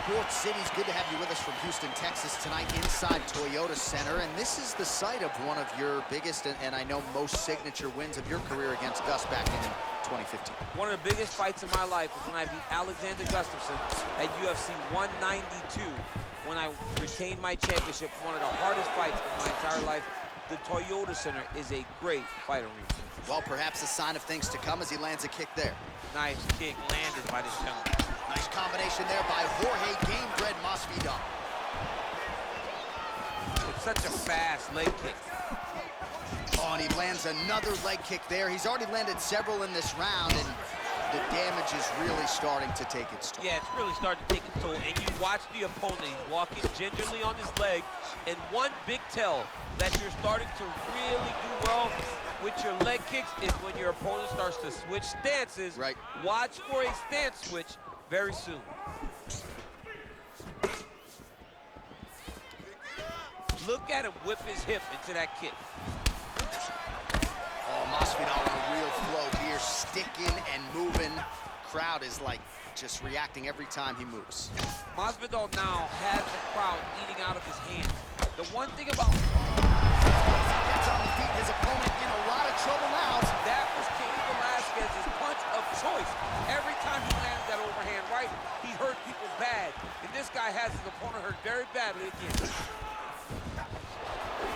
Sports City. It's good to have you with us from Houston, Texas tonight inside Toyota Center. And this is the site of one of your biggest and I know most signature wins of your career against Gus back in 2015. One of the biggest fights of my life was when I beat Alexander Gustafsson at UFC 192 when I retained my championship. One of the hardest fights of my entire life. The Toyota Center is a great fight arena. Well, perhaps a sign of things to come as he lands a kick there. Nice kick landed by this gentleman. Nice combination there by Jorge Gamebred Masvidal. It's such a fast leg kick. Oh, and he lands another leg kick there. He's already landed several in this round, and the damage is really starting to take its toll. Yeah, it's really starting to take its toll. And you watch the opponent, he's walking gingerly on his leg. And one big tell that you're starting to really do well with your leg kicks is when your opponent starts to switch stances. Right. Watch for a stance switch very soon. Look at him whip his hip into that kick. Oh, Masvidal on a real flow here, sticking and moving. Crowd is like just reacting every time he moves. Masvidal now has the crowd eating out of his hands. The one thing about Gets on the feet, his opponent in a lot of trouble now. that was Cain Velasquez's punch of choice. Every time he lands that overhand right, he hurt people bad. And this guy has his opponent hurt very badly again.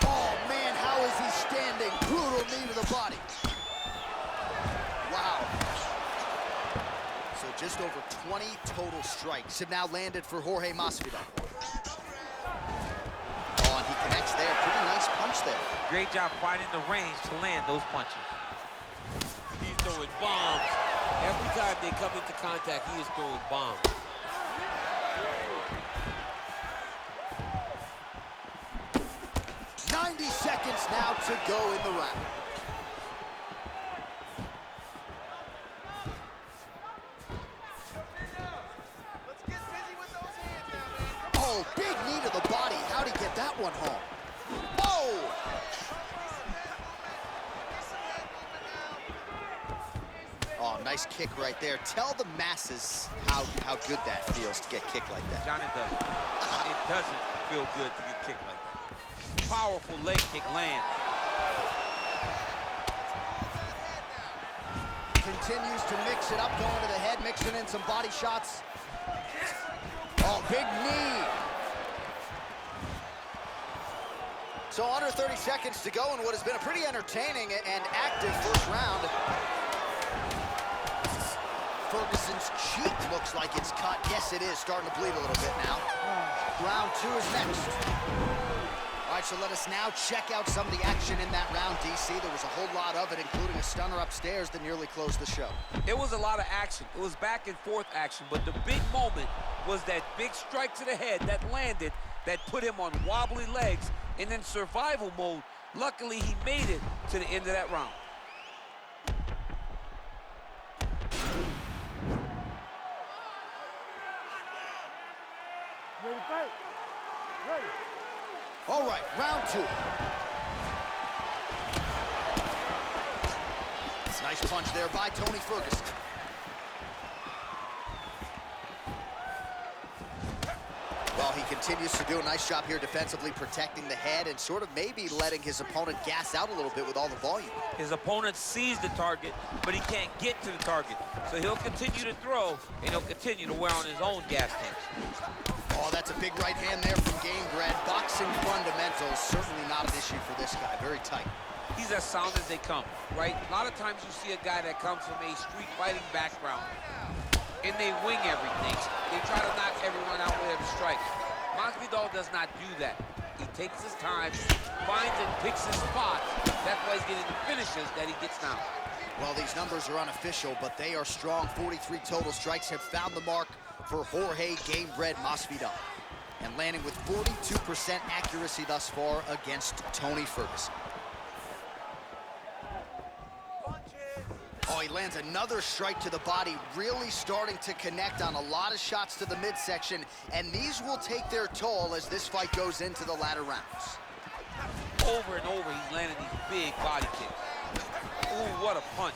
Oh, man, how is he standing? Brutal knee to the body. Wow. So just over 20 total strikes have now landed for Jorge Masvidal. Oh, and he connects there. Pretty nice punch there. Great job finding the range to land those punches. He's throwing bombs. Every time they come into contact, he is throwing bombs. Seconds now to go in the round. Oh, big knee to the body. How'd he get that one home? Oh! Oh, nice kick right there. Tell the masses how good that feels to get kicked like that. John, it doesn't. It doesn't feel good to get kicked like that. Powerful leg kick land. Continues to mix it up, going to the head, mixing in some body shots. Oh, big knee. So under 30 seconds to go in what has been a pretty entertaining and active first round. Ferguson's cheek looks like it's cut. Yes, it is starting to bleed a little bit now. Round 2 is next. All right, so let us now check out some of the action in that round, DC. There was a whole lot of it, including a stunner upstairs that nearly closed the show. It was a lot of action. It was back and forth action, but the big moment was that big strike to the head that landed, that put him on wobbly legs, and in survival mode, luckily he made it to the end of that round. Ready to fight? Ready. All right, round 2. Nice punch there by Tony Ferguson. Well, he continues to do a nice job here defensively, protecting the head and sort of maybe letting his opponent gas out a little bit with all the volume. His opponent sees the target, but he can't get to the target. So he'll continue to throw, and he'll continue to wear on his own gas tanks. Oh, that's a big right hand there from Gamebred. Boxing fundamentals, certainly not an issue for this guy. Very tight. He's as sound as they come, right? A lot of times you see a guy that comes from a street fighting background, and they wing everything. They try to knock everyone out with every strike. Masvidal does not do that. He takes his time, finds and picks his spots. That's why he's getting the finishes that he gets now. Well, these numbers are unofficial, but they are strong. 43 total strikes have found the mark for Jorge Gamebred Masvidal, and landing with 42% accuracy thus far against Tony Ferguson. Oh, he lands another strike to the body, really starting to connect on a lot of shots to the midsection, and these will take their toll as this fight goes into the latter rounds. Over and over, he's landing these big body kicks. Ooh, what a punch.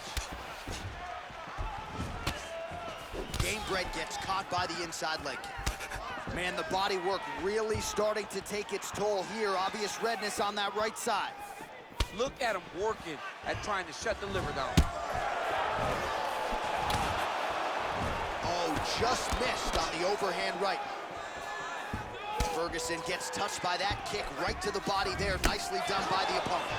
Gamebred gets caught by the inside leg kick. Man, the body work really starting to take its toll here. Obvious redness on that right side. Look at him working at trying to shut the liver down. Oh, just missed on the overhand right. Ferguson gets touched by that kick right to the body there. Nicely done by the opponent.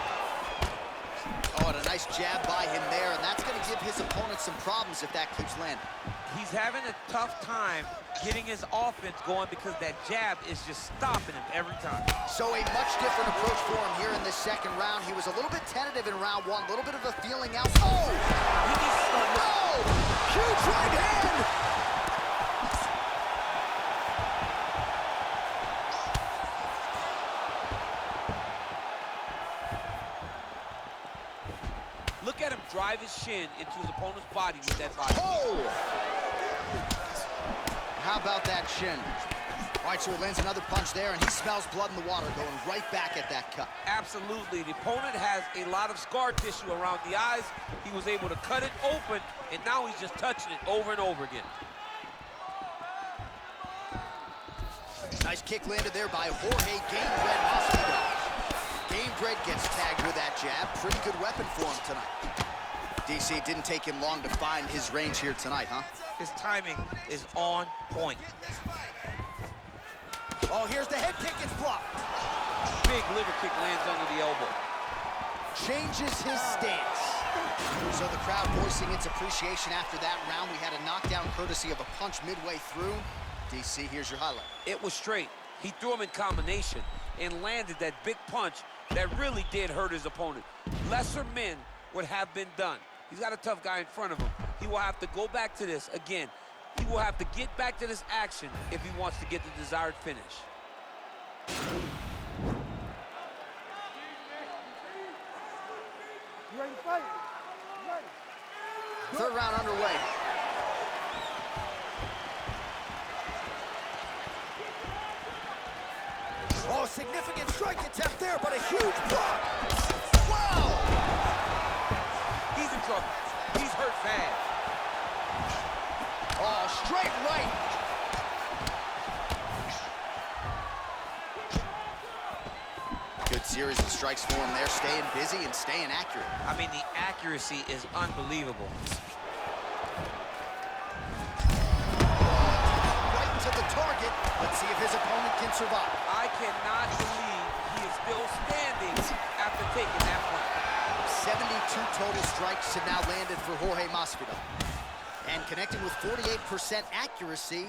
Oh, and a nice jab by him there, and that's going to give his opponent some problems if that keeps landing. He's having a tough time getting his offense going because that jab is just stopping him every time. So a much different approach for him here in this second round. He was a little bit tentative in round one, a little bit of a feeling out. Oh! He needs to start Oh! Huge right hand! Look at him drive his shin into his opponent's body with that body. Oh! How about that shin? All right, so he lands another punch there, and he smells blood in the water, going right back at that cut. Absolutely. The opponent has a lot of scar tissue around the eyes. He was able to cut it open, and now he's just touching it over and over again. Nice kick landed there by Jorge Gamebred Masvidal. Gamebred gets tagged with that jab. Pretty good weapon for him tonight. DC, didn't take him long to find his range here tonight, huh? His timing is on point. Oh, here's the head kick, it's blocked. Big liver kick lands under the elbow. Changes his stance. So the crowd voicing its appreciation after that round. We had a knockdown courtesy of a punch midway through. DC, here's your highlight. It was straight. He threw him in combination and landed that big punch that really did hurt his opponent. Lesser men would have been done. He's got a tough guy in front of him. He will have to go back to this again. He will have to get back to this action if he wants to get the desired finish. You ready to fight? You ready? Third round underway. Oh, significant strike attempt there, but a huge block. Wow! He's in trouble. He's hurt bad. Oh, straight right. Good series of strikes for him there, staying busy and staying accurate. I mean, the accuracy is unbelievable. Right to the target. Let's see if his opponent can survive. I cannot believe he is still standing after taking that punch. 72 total strikes have now landed for Jorge Masvidal. And connecting with 48% accuracy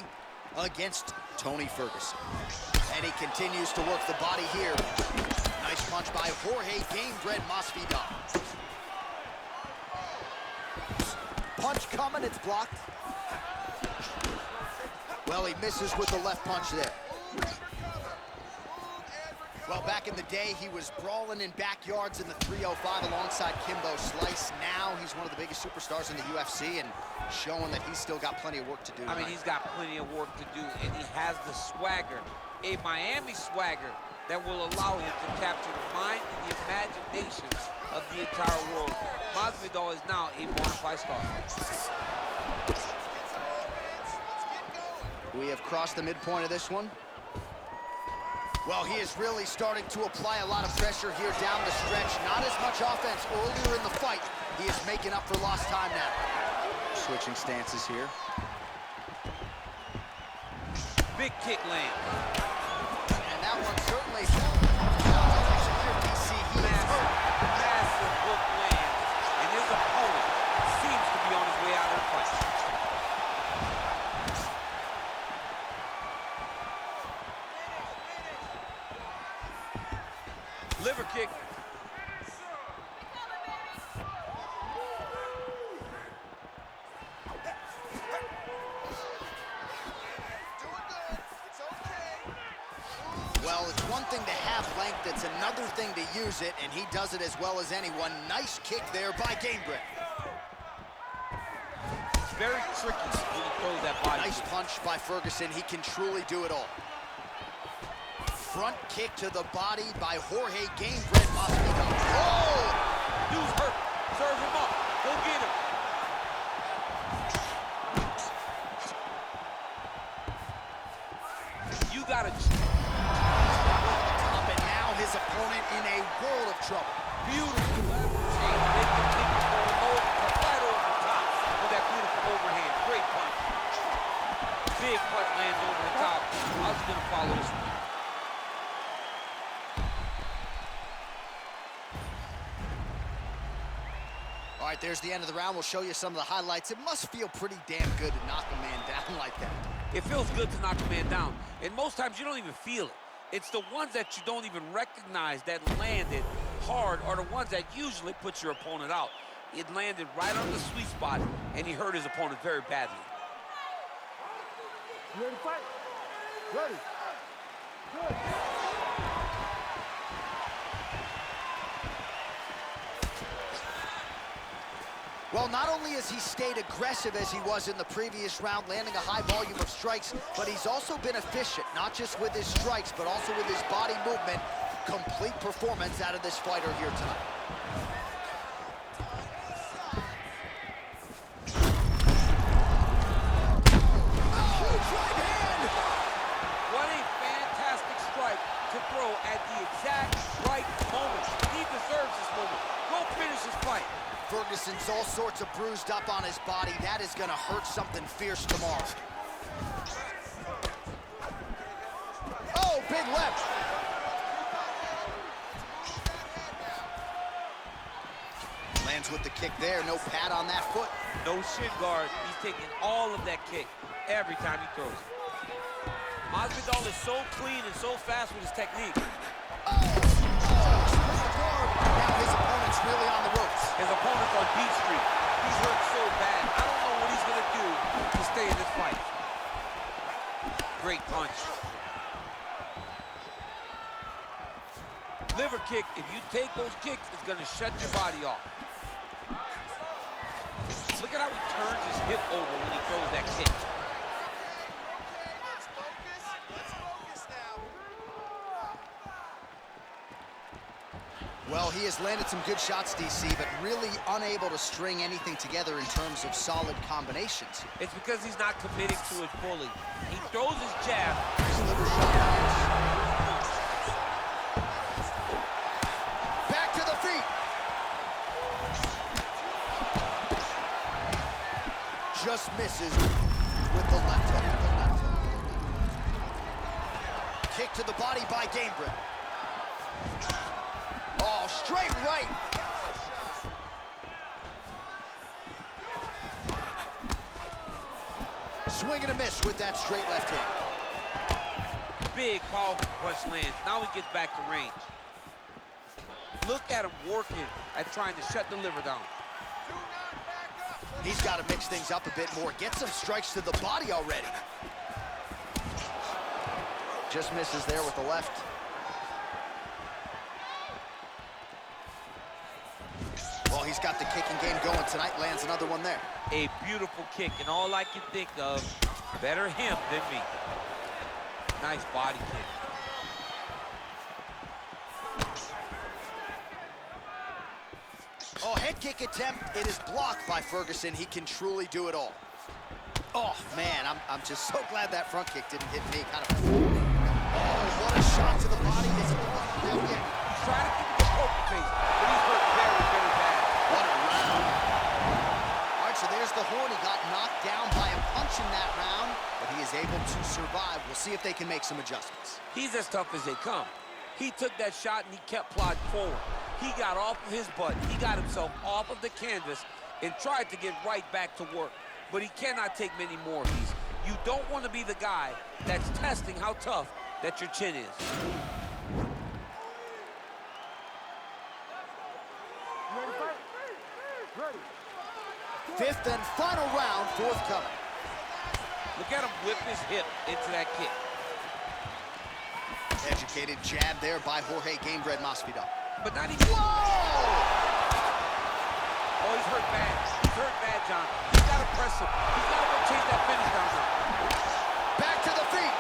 against Tony Ferguson. And he continues to work the body here. Nice punch by Jorge Gamebred Masvidal. Punch coming, it's blocked. Well, he misses with the left punch there. Well, back in the day, he was brawling in backyards in the 305 alongside Kimbo Slice. Now he's one of the biggest superstars in the UFC and showing that he's still got plenty of work to do. I mean, he's got plenty of work to do, and he has the swagger, a Miami swagger, that will allow him to capture the mind and the imaginations of the entire world. Masvidal is now a bona fide star. We have crossed the midpoint of this one. Well, he is really starting to apply a lot of pressure here down the stretch. Not as much offense earlier in the fight. He is making up for lost time now. Switching stances here. Big kick land. And that one certainly DC. He is hurt. Massive hook land. And his opponent seems to be on his way out of the fight. Liver kick. Well, it's one thing to have length, it's another thing to use it, and he does it as well as anyone. Nice kick there by Gamebred. Very tricky when he throws that body. Nice punch by Ferguson. He can truly do it all. Front kick to the body by Jorge Gamebred Masvidal. Oh! Dude's hurt. Serve him up. Go get him. gotta... Top, and now his opponent in a world of trouble. Beautiful change. Make the kick go low, right over the top with that beautiful overhand. Great punch. Big punch lands over the top. I was gonna follow this one. All right, there's the end of the round. We'll show you some of the highlights. It must feel pretty damn good to knock a man down like that. It feels good to knock a man down. And most times you don't even feel it. It's the ones that you don't even recognize that landed hard are the ones that usually put your opponent out. It landed right on the sweet spot, and he hurt his opponent very badly. You ready to fight? Ready. Good. Well, not only has he stayed aggressive as he was in the previous round, landing a high volume of strikes, but he's also been efficient, not just with his strikes, but also with his body movement. Complete performance out of this fighter here tonight. What a fantastic strike to throw at the exact right moment. He deserves this moment. Go finish his fight. Ferguson's all sorts of bruised up on his body. That is going to hurt something fierce tomorrow. Oh, big left. Lands with the kick there. No pad on that foot. No shin guard. He's taking all of that kick every time he throws it. Masvidal is so clean and so fast with his technique. Now his opponent's really on the ropes. His opponent's on Beat Street. He's hurt so bad. I don't know what he's going to do to stay in this fight. Great punch. Liver kick, if you take those kicks, it's going to shut your body off. Look at how he turns his hip over when he throws that kick. Well, he has landed some good shots, DC, but really unable to string anything together in terms of solid combinations. It's because he's not committing to it fully. He throws his jab. Back to the feet. Just misses with the left hook. Kick to the body by Gamebred. Oh, straight right. Swing and a miss with that straight left hand. Big, powerful punch lands. Now he gets back to range. Look at him working at trying to shut the liver down. He's got to mix things up a bit more. Get some strikes to the body already. Just misses there with the left. Well, he's got the kicking game going tonight. Lands another one there. A beautiful kick, and all I can think of, better him than me. Nice body kick. Oh, head kick attempt. It is blocked by Ferguson. He can truly do it all. Oh, man, I'm just so glad that front kick didn't hit me. Kind of. Oh, what a shot to the body. Is it real kick? He's trying to keep the poker face, but he's hurt very, very bad. What a round. All right, so there's the horn. He got knocked down by a punch in that round, but he is able to survive. We'll see if they can make some adjustments. He's as tough as they come. He took that shot and he kept plodding forward. He got off of his butt. He got himself off of the canvas and tried to get right back to work. But he cannot take many more of these. You don't want to be the guy that's testing how tough that your chin is. You ready to fight? Ready. Fifth and final round, forthcoming. Look at him whip his hip into that kick. Educated jab there by Jorge Masvidal. But not even... Whoa! Oh, he's hurt bad. He's hurt bad, John. He's got to press him. He's got to go chase that finish down now. Back to the feet.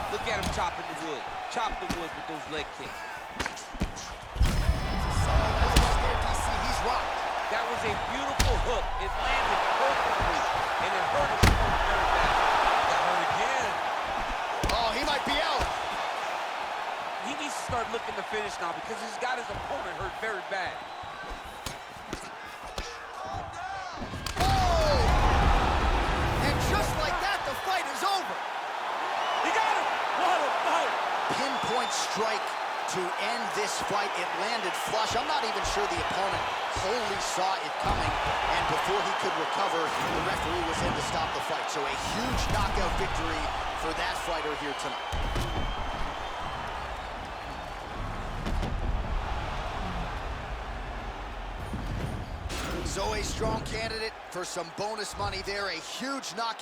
Look at him chopping the wood. Chop the wood with those leg kicks. He's rocked. That was a beautiful hook. It landed perfectly, and it hurt him very bad. That hurt again. looking to finish now because he's got his opponent hurt very bad. Oh! And just like that, the fight is over. He got him! What a fight! Pinpoint strike to end this fight. It landed flush. I'm not even sure the opponent wholly saw it coming, and before he could recover, the referee was in to stop the fight. So a huge knockout victory for that fighter here tonight. So a strong candidate for some bonus money there. A huge knockout.